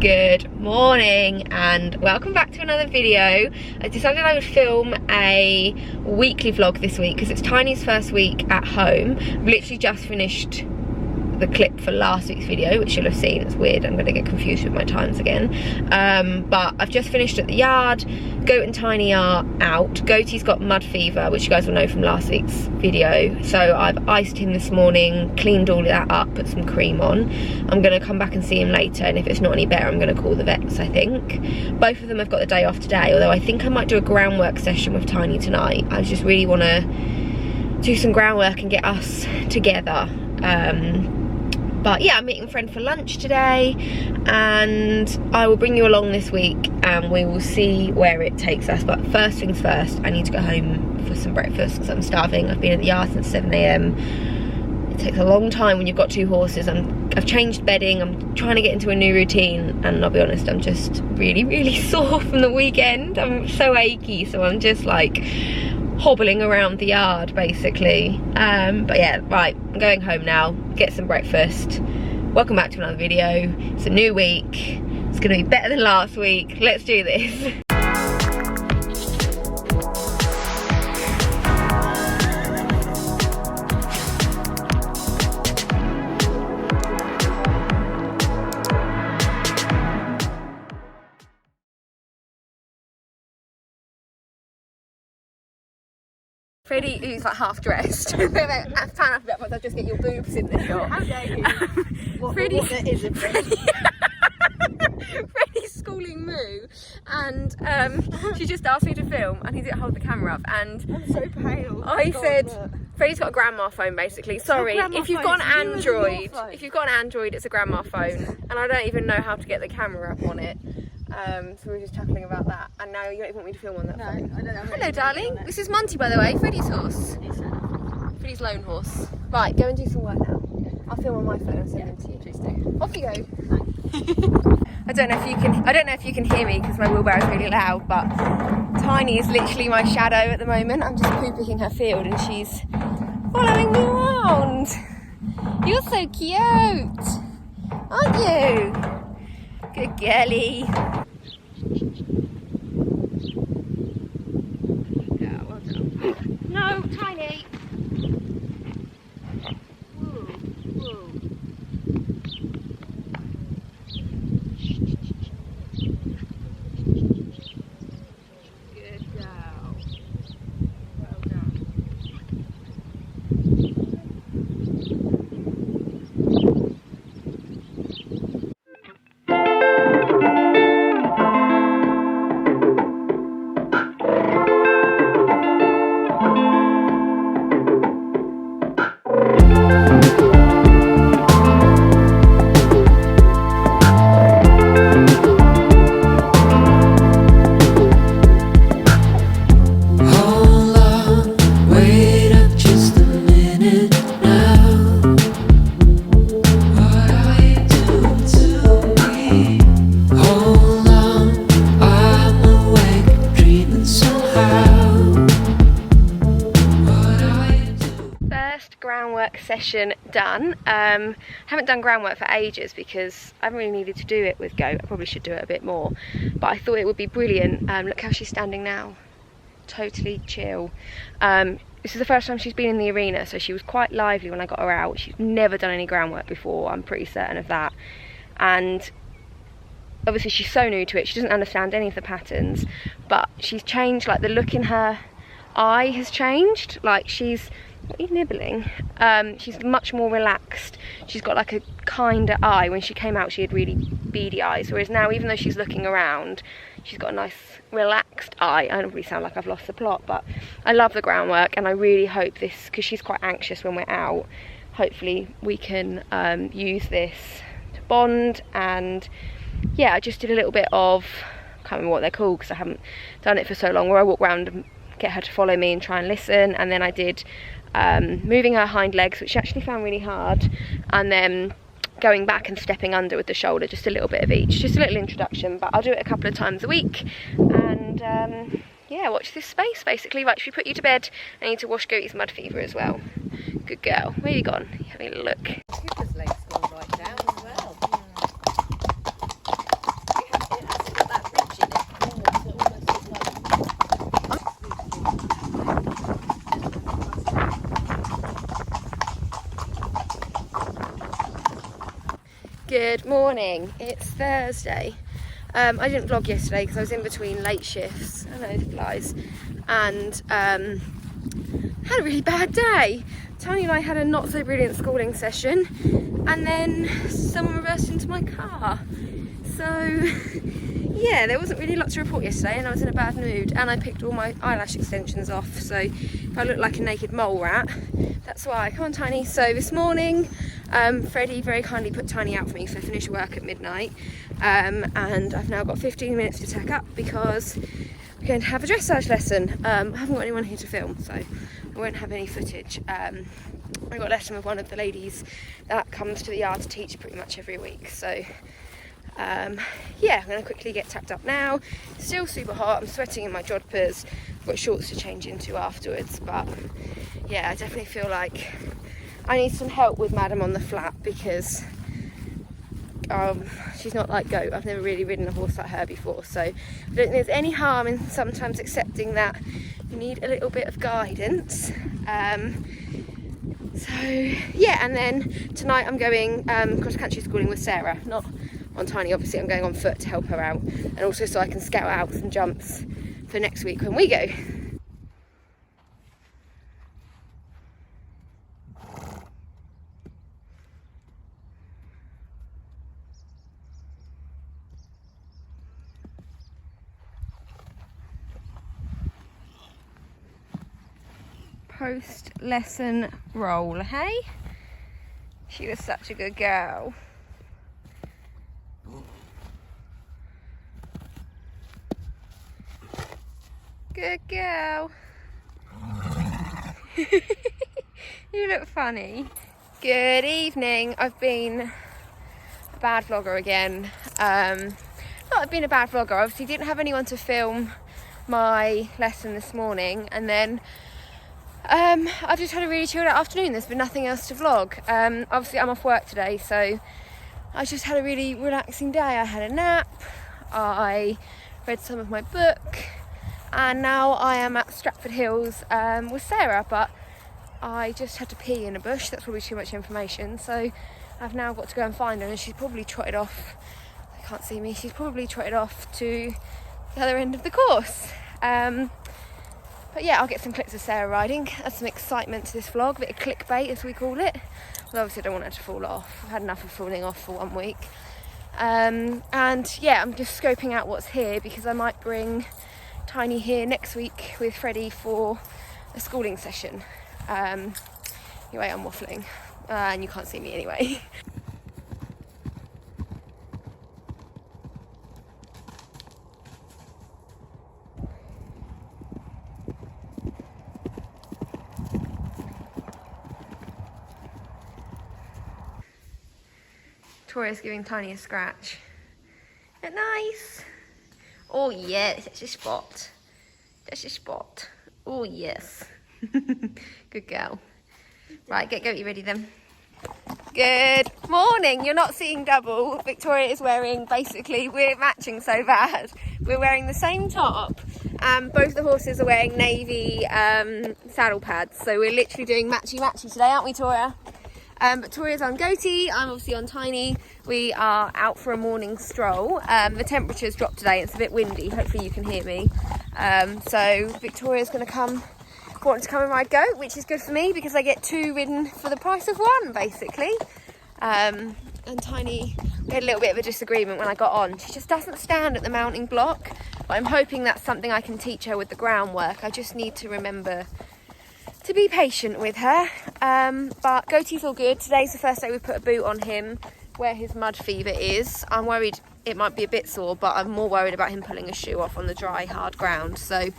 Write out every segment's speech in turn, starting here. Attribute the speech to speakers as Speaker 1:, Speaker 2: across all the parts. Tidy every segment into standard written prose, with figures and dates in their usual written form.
Speaker 1: Good morning and welcome back to another video. I decided I would film a weekly vlog this week because it's Tiny's first week at home. I've literally just finished the clip for last week's video, which you'll have seen. It's weird, I'm going to get confused with my times again. But I've just finished at the yard. Goat and Tiny are out. Goatie's got mud fever, which you guys will know from last week's video. So I've iced him this morning, cleaned all of that up, put some cream on. I'm going to come back and see him later, and if it's not any better, I'm going to call the vets, I think. Both of them have got the day off today, although I think I might do a groundwork session with Tiny tonight. I just really want to do some groundwork and get us together. But yeah, I'm meeting a friend for lunch today, and I will bring you along this week and we will see where it takes us. But first things first, I need to go home for some breakfast because I'm starving. I've been at the yard since 7 AM. It takes a long time when you've got two horses. I've changed bedding, I'm trying to get into a new routine, and I'll be honest, I'm just really sore from the weekend. I'm so achy, so I'm just like hobbling around the yard basically. But yeah, right, I'm going home now, get some breakfast. Welcome back to another video. It's a new week, it's gonna be better than last week. Let's do this. Freddie, who's like half dressed. I'll just get your boobs in the shot. How dare you? What there is in Freddie. Freddie's schooling Moo, and she just asked me to film, and he didn't hold the camera up. And
Speaker 2: I'm so pale.
Speaker 1: I said, Freddie's got a grandma phone basically. Sorry, if you've got an Android, it's a grandma phone, and I don't even know how to get the camera up on it. So we were just chuckling about that, and now you don't even want me to film on that phone.
Speaker 2: I don't know.
Speaker 1: Hello darling, this is Monty, by the way, Freddie's horse. Freddie's lone horse. Right, go and do some work now. I'll film on my phone and send them to you. Please do. Off you go. I don't know if you can hear me because my wheelbarrow is really loud, but Tiny is literally my shadow at the moment. I'm just poo-picking her field and she's following me around. You're so cute, aren't you? Good girlie. Yeah, well done. No, Tiny. Whoa, whoa. Good girl. Well done. Session done. Haven't done groundwork for ages because I haven't really needed to do it with Goat. I probably should do it a bit more, but I thought it would be brilliant. Look how she's standing now, totally chill. This is the first time she's been in the arena, so she was quite lively when I got her out. She's never done any groundwork before, I'm pretty certain of that, and obviously she's so new to it, she doesn't understand any of the patterns, but she's changed, like the look in her eye has changed. Like she's, what are you nibbling? She's much more relaxed. She's got like a kinder eye. When she came out she had really beady eyes, whereas now, even though she's looking around, she's got a nice relaxed eye. I don't really sound like I've lost the plot, but I love the groundwork, and I really hope this, because she's quite anxious when we're out, hopefully we can use this to bond. And yeah, I just did a little bit of, I can't remember what they're called because I haven't done it for so long, where I walk around and get her to follow me and try and listen, and then I did moving her hind legs, which she actually found really hard, and then going back and stepping under with the shoulder, just a little bit of each, just a little introduction. But I'll do it a couple of times a week, and yeah, watch this space basically. Right, should we put you to bed? I need to wash Goatie's mud fever as well. Good girl. Where are you gone? Having a look.
Speaker 2: Cooper's legs gone right down as well.
Speaker 1: morning, it's Thursday. I didn't vlog yesterday because I was in between late shifts, I know it flies, and had a really bad day. Tony and I had a not so brilliant schooling session, and then someone reversed into my car. So yeah, there wasn't really a lot to report yesterday, and I was in a bad mood, and I picked all my eyelash extensions off, so if I look like a naked mole rat, that's why. Come on, Tiny. So this morning, Freddie very kindly put Tiny out for me, so I finished work at midnight, and I've now got 15 minutes to tack up because we're going to have a dressage lesson. I haven't got anyone here to film, so I won't have any footage. I got a lesson with one of the ladies that comes to the yard to teach pretty much every week, so yeah, I'm going to quickly get tacked up now. Still super hot, I'm sweating in my jodhpurs. I've got shorts to change into afterwards, but yeah, I definitely feel like I need some help with Madam on the flat because she's not like Goat. I've never really ridden a horse like her before, so I don't think there's any harm in sometimes accepting that you need a little bit of guidance. So yeah, and then tonight I'm going cross country schooling with Sarah, not on Tiny, obviously. I'm going on foot to help her out, and also so I can scout out some jumps for next week when we go. Post lesson roll, hey? She was such a good girl. Good girl. You look funny. Good evening. I've been a bad vlogger again. Not I've been a bad vlogger. I obviously didn't have anyone to film my lesson this morning, and then I've just had a really chilled out afternoon. There's been nothing else to vlog. Obviously I'm off work today, so I just had a really relaxing day. I had a nap, I read some of my book, and now I am at Stratford Hills with Sarah, but I just had to pee in a bush. That's probably too much information, so I've now got to go and find her, and she's probably trotted off. I can't see me. She's probably trotted off to the other end of the course. But yeah, I'll get some clips of Sarah riding. Add some excitement to this vlog, a bit of clickbait as we call it. Well, obviously I don't want her to fall off. I've had enough of falling off for 1 week. And yeah, I'm just scoping out what's here because I might bring Tiny here next week with Freddie for a schooling session. Anyway, I'm waffling and you can't see me anyway. Victoria's giving Tiny a scratch. Isn't that nice? Oh yes, that's a spot. That's a spot. Oh yes. Good girl. Right, get Goaty ready then. Good morning. You're not seeing double. Victoria is wearing, basically, we're matching so bad. We're wearing the same top. Both the horses are wearing navy saddle pads. So we're literally doing matchy-matchy today, aren't we, Tora? But Toria's on Goaty, I'm obviously on Tiny. We are out for a morning stroll. The temperature's dropped today, it's a bit windy, hopefully you can hear me. So Victoria's going to come and ride Goat, which is good for me because I get 2 ridden for the price of 1, basically. And Tiny, we had a little bit of a disagreement when I got on. She just doesn't stand at the mounting block, but I'm hoping that's something I can teach her with the groundwork. I just need to remember to be patient with her. But Goaty's all good. Today's the first day we've put a boot on him where his mud fever is. I'm worried it might be a bit sore, but I'm more worried about him pulling a shoe off on the dry, hard ground. So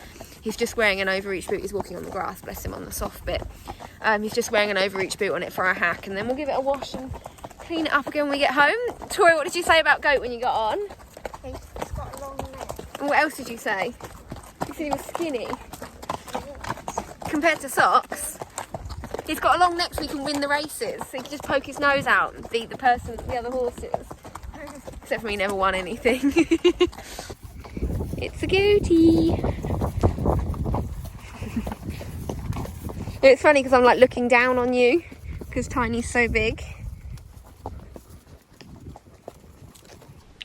Speaker 1: he's just wearing an overreach boot. He's walking on the grass, bless him, on the soft bit. He's just wearing an overreach boot on it for a hack, and then we'll give it a wash and clean it up again when we get home. Tori, what did you say about Goat when you got on?
Speaker 2: He's got a long neck.
Speaker 1: And what else did you say? You said he was skinny. Compared to Socks, he's got a long neck so he can win the races. So he can just poke his nose out and beat the other horses. Except for he never won anything. It's a Goaty. It's funny because I'm like looking down on you because Tiny's so big.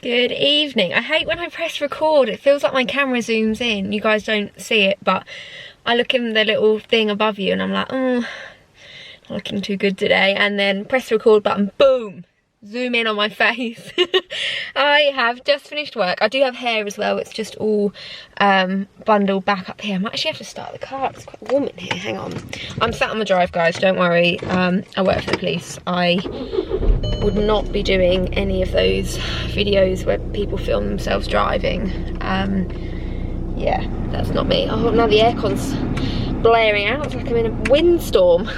Speaker 1: Good evening. I hate when I press record, it feels like my camera zooms in. You guys don't see it, but I look in the little thing above you and I'm like, oh, not looking too good today. And then press the record button, boom, zoom in on my face. I have just finished work. I do have hair as well. It's just all bundled back up here. I might actually have to start the car. It's quite warm in here. Hang on. I'm sat on the drive, guys. Don't worry. I work for the police. I would not be doing any of those videos where people film themselves driving. Yeah, that's not me. Oh, now the aircon's blaring out. It's like I'm in a windstorm.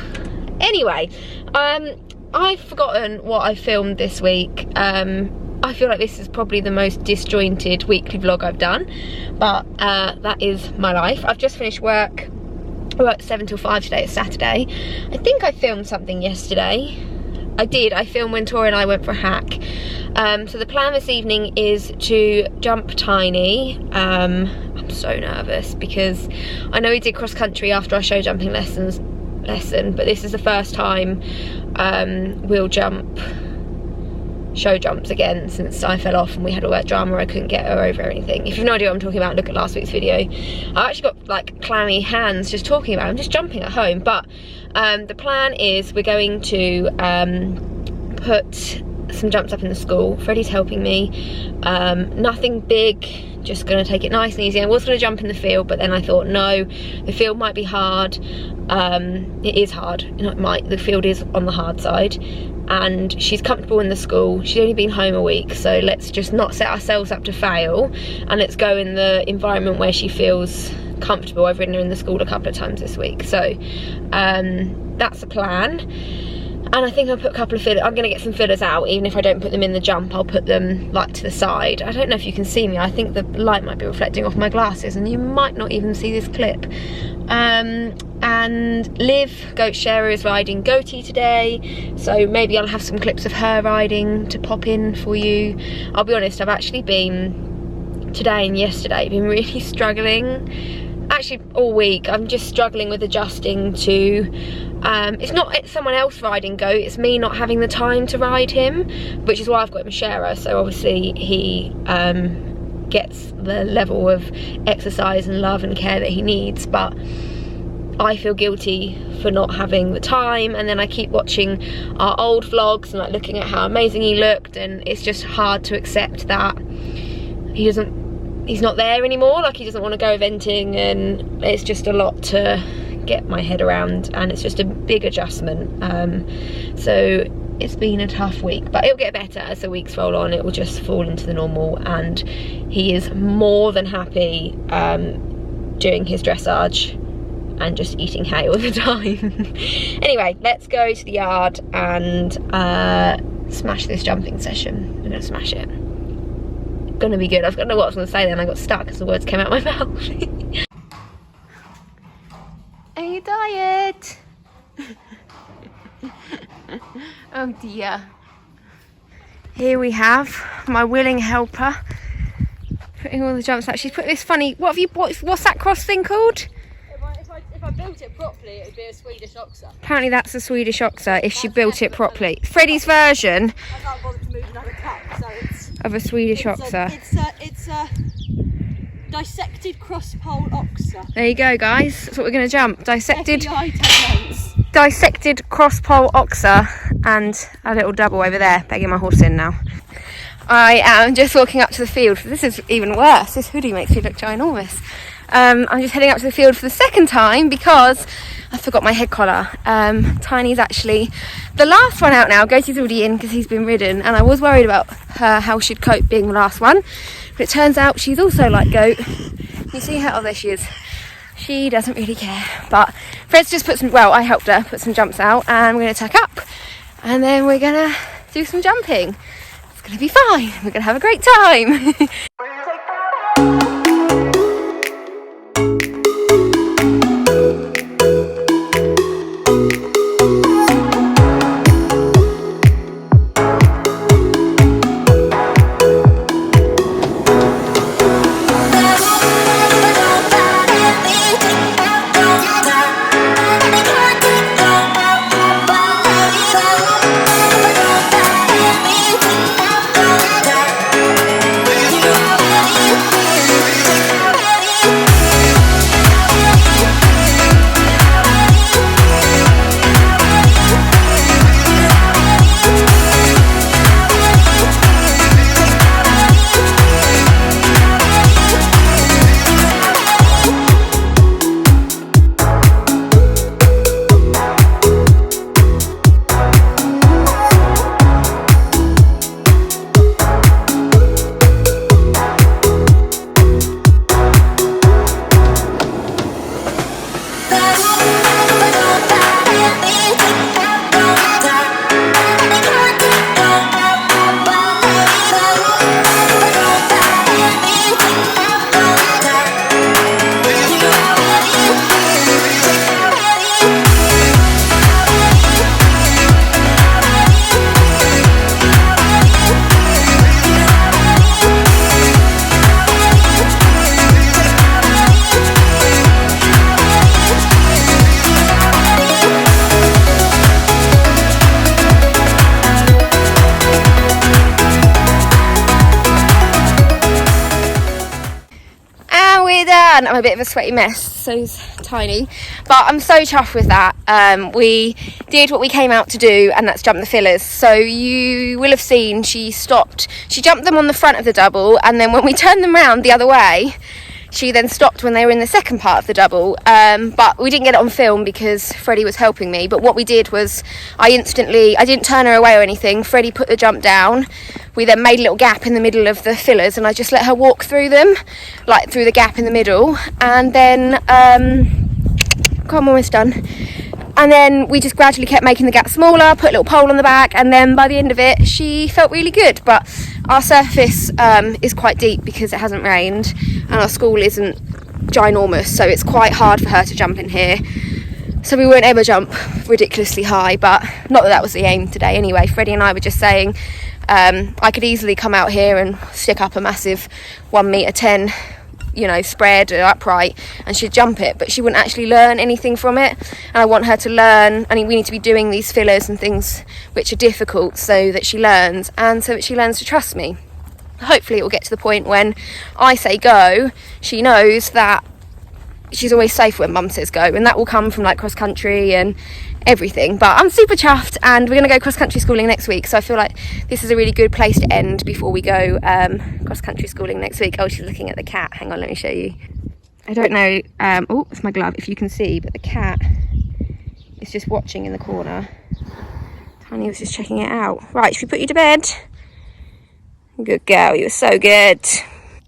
Speaker 1: Anyway, I've forgotten what I filmed this week. I feel like this is probably the most disjointed weekly vlog I've done, but that is my life. I've just finished work. I worked 7 till 5 today, it's Saturday. I think I filmed something yesterday. I did, I filmed when Tori and I went for a hack. So the plan this evening is to jump Tiny. I'm so nervous because I know he did cross country after our show jumping lesson, but this is the first time we'll jump show jumps again since I fell off and we had all that drama. I couldn't get her over anything. If you've no idea what I'm talking about, look at last week's video. I actually got like clammy hands just talking about it. I'm just jumping at home, but the plan is we're going to put some jumps up in the school. Freddie's helping me. Nothing big, just gonna take it nice and easy. I was gonna jump in the field, but then I thought no, the field might be hard. It is hard, you know, it might, the field is on the hard side, and she's comfortable in the school. She's only been home a week, so let's just not set ourselves up to fail and let's go in the environment where she feels comfortable. I've ridden her in the school a couple of times this week, so that's the plan. And I think I'll put a couple of fillers. I'm going to get some fillers out. Even if I don't put them in the jump, I'll put them like to the side. I don't know if you can see me. I think the light might be reflecting off my glasses and you might not even see this clip. And Liv, goat sharer, is riding Goatee today, so maybe I'll have some clips of her riding to pop in for you. I'll be honest, I've actually been, today and yesterday, been really struggling. Actually all week I'm just struggling with adjusting to it's someone else riding goat, it's me not having the time to ride him, which is why I've got him a sharer, so obviously he gets the level of exercise and love and care that he needs, but I feel guilty for not having the time. And then I keep watching our old vlogs and like looking at how amazing he looked, and it's just hard to accept that he's not there anymore. Like, he doesn't want to go eventing, and it's just a lot to get my head around, and it's just a big adjustment. So it's been a tough week, but it'll get better as the weeks roll on. It will just fall into the normal, and he is more than happy doing his dressage and just eating hay all the time. Anyway, let's go to the yard and smash this jumping session. We're gonna smash it. Gonna be good. I don't know what I was gonna say then. I got stuck because the words came out my mouth. Are you tired? Oh dear. Here we have my willing helper putting all the jumps out. She's put this funny, what's that cross thing called?
Speaker 3: If I built it properly, it would be a Swedish oxer.
Speaker 1: Apparently that's a Swedish oxer if she built it properly. Freddie's version
Speaker 3: I can't bother to move another cup, so it's
Speaker 1: of a Swedish oxer.
Speaker 3: It's a dissected cross-pole oxer.
Speaker 1: There you go, guys. That's what we're going to jump. Dissected cross-pole oxer, and a little double over there, begging my horse in now. I am just walking up to the field. This is even worse. This hoodie makes me look ginormous. I'm just heading up to the field for the second time because I forgot my head collar. Tiny's actually the last one out now. Goatee's already in because he's been ridden, and I was worried about her, how she'd cope being the last one, but it turns out she's also like goat. You see her? Oh, there she is. She doesn't really care, but Fred's just put some, well, I helped her put some jumps out, and we're going to tack up and then we're going to do some jumping. It's going to be fine. We're going to have a great time. done. I'm a bit of a sweaty mess, so's Tiny, but I'm so chuffed with that. We did what we came out to do, and that's jump the fillers. So you will have seen she jumped them on the front of the double, and then when we turned them round the other way, she then stopped when they were in the second part of the double. But we didn't get it on film because Freddie was helping me. But what we did was I didn't turn her away or anything. Freddie put the jump down. We then made a little gap in the middle of the fillers, and I just let her walk through them, like through the gap in the middle. And then, I'm almost done. And then we just gradually kept making the gap smaller, put a little pole on the back, and then by the end of it, she felt really good. But our surface is quite deep because it hasn't rained, and our school isn't ginormous, so it's quite hard for her to jump in here. So we weren't able to jump ridiculously high, but not that was the aim today anyway. Freddie and I were just saying I could easily come out here and stick up a massive 1.10 metre, spread or upright, and she'd jump it, but she wouldn't actually learn anything from it. And I want her to learn. I mean, we need to be doing these fillers and things which are difficult so that she learns, and so that she learns to trust me. Hopefully it will get to the point when I say go, she knows that she's always safe when mum says go, and that will come from like cross country and everything. But I'm super chuffed, and we're going to go cross country schooling next week, so I feel like this is a really good place to end before we go cross country schooling next week. Oh, she's looking at the cat. Hang on, let me show you. I don't know, oh, it's my glove, if you can see, but the cat is just watching in the corner. Tiny was just checking it out. Right, should we put you to bed? Good girl, you're so good.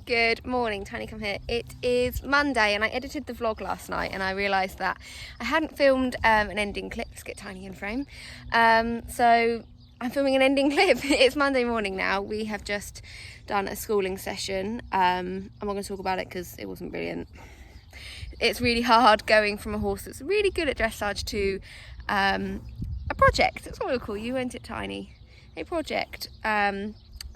Speaker 1: Good morning, Tiny, come here. It is Monday, and I edited the vlog last night, and I realised that I hadn't filmed an ending clip. Let's get Tiny in frame. So I'm filming an ending clip. It's Monday morning now. We have just done a schooling session. I'm not going to talk about it because it wasn't brilliant. It's really hard going from a horse that's really good at dressage to a project. That's what we'll call you, won't it, Tiny? A project.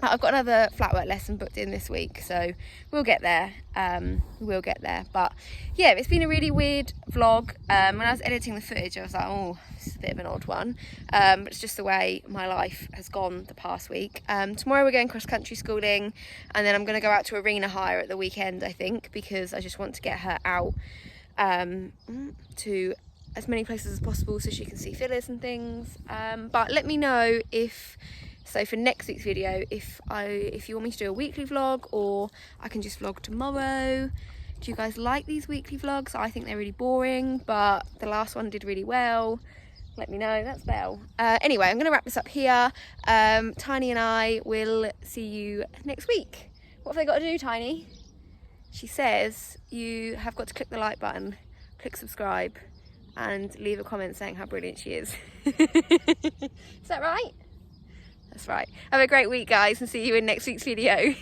Speaker 1: I've got another flat work lesson booked in this week, so we'll get there. But yeah, it's been a really weird vlog. When I was editing the footage, I was like, oh, this is a bit of an odd one. But it's just the way my life has gone the past week. Tomorrow we're going cross country schooling, and then I'm going to go out to arena hire at the weekend, I think, because I just want to get her out to as many places as possible so she can see fillers and things. But let me know so for next week's video, if you want me to do a weekly vlog, or I can just vlog tomorrow. Do you guys like these weekly vlogs? I think they're really boring, but the last one did really well. Let me know. That's Belle. Anyway, I'm going to wrap this up here. Tiny and I will see you next week. What have they got to do, Tiny? She says you have got to click the like button, click subscribe, and leave a comment saying how brilliant she is. Is that right? That's right. Have a great week, guys, and see you in next week's video.